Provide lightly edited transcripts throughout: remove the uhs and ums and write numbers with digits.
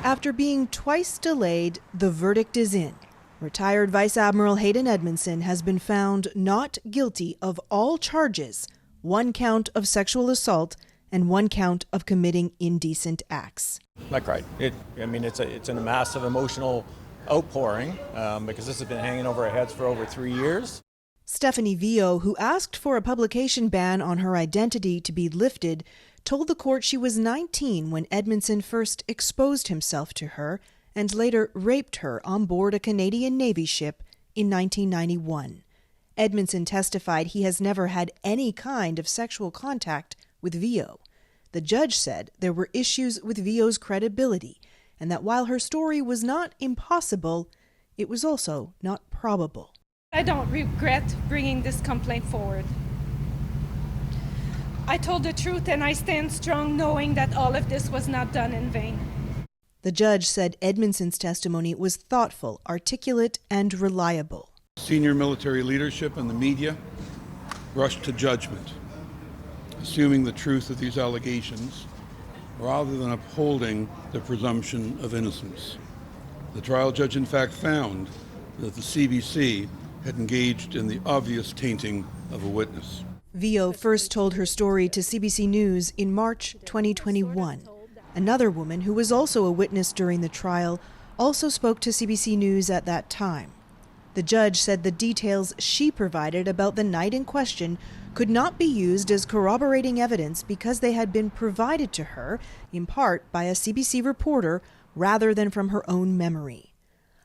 After being twice delayed, the verdict is in. Retired Vice Admiral Haydn Edmundson has been found not guilty of all charges, 1 count of sexual assault and 1 count of committing indecent acts. I cried. It's a massive emotional outpouring because this has been hanging over our heads for over 3 years. Stephanie Vio, who asked for a publication ban on her identity to be lifted, told the court she was 19 when Edmundson first exposed himself to her and later raped her on board a Canadian Navy ship in 1991. Edmundson testified he has never had any kind of sexual contact with Vio. The judge said there were issues with Vio's credibility and that while her story was not impossible, it was also not probable. I don't regret bringing this complaint forward. I told the truth and I stand strong knowing that all of this was not done in vain. The judge said Edmundson's testimony was thoughtful, articulate, and reliable. Senior military leadership and the media rushed to judgment, assuming the truth of these allegations rather than upholding the presumption of innocence. The trial judge in fact found that the CBC had engaged in the obvious tainting of a witness. Vio first told her story to CBC News in March 2021. Another woman who was also a witness during the trial also spoke to CBC News at that time. The judge said the details she provided about the night in question could not be used as corroborating evidence because they had been provided to her, in part by a CBC reporter, rather than from her own memory.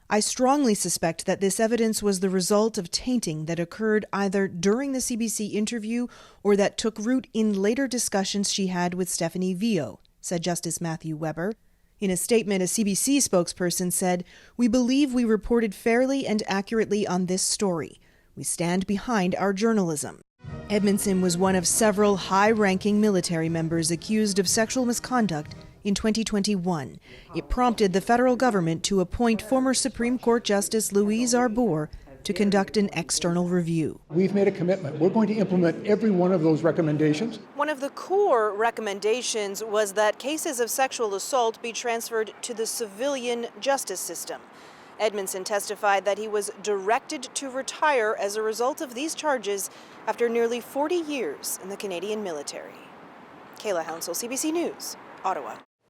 I strongly suspect that this evidence was the result of tainting that occurred either during the CBC interview or that took root in later discussions she had with Stephanie Vio, said Justice Matthew Weber. In a statement, a CBC spokesperson said, "We believe we reported fairly and accurately on this story. We stand behind our journalism." Edmundson was one of several high-ranking military members accused of sexual misconduct in 2021. It prompted the federal government to appoint former Supreme Court Justice Louise Arbour to conduct an external review. We've made a commitment. We're going to implement every one of those recommendations. One of the core recommendations was that cases of sexual assault be transferred to the civilian justice system. Edmundson testified that he was directed to retire as a result of these charges after nearly 40 years in the Canadian military. Kayla Hounsell, CBC News, Ottawa.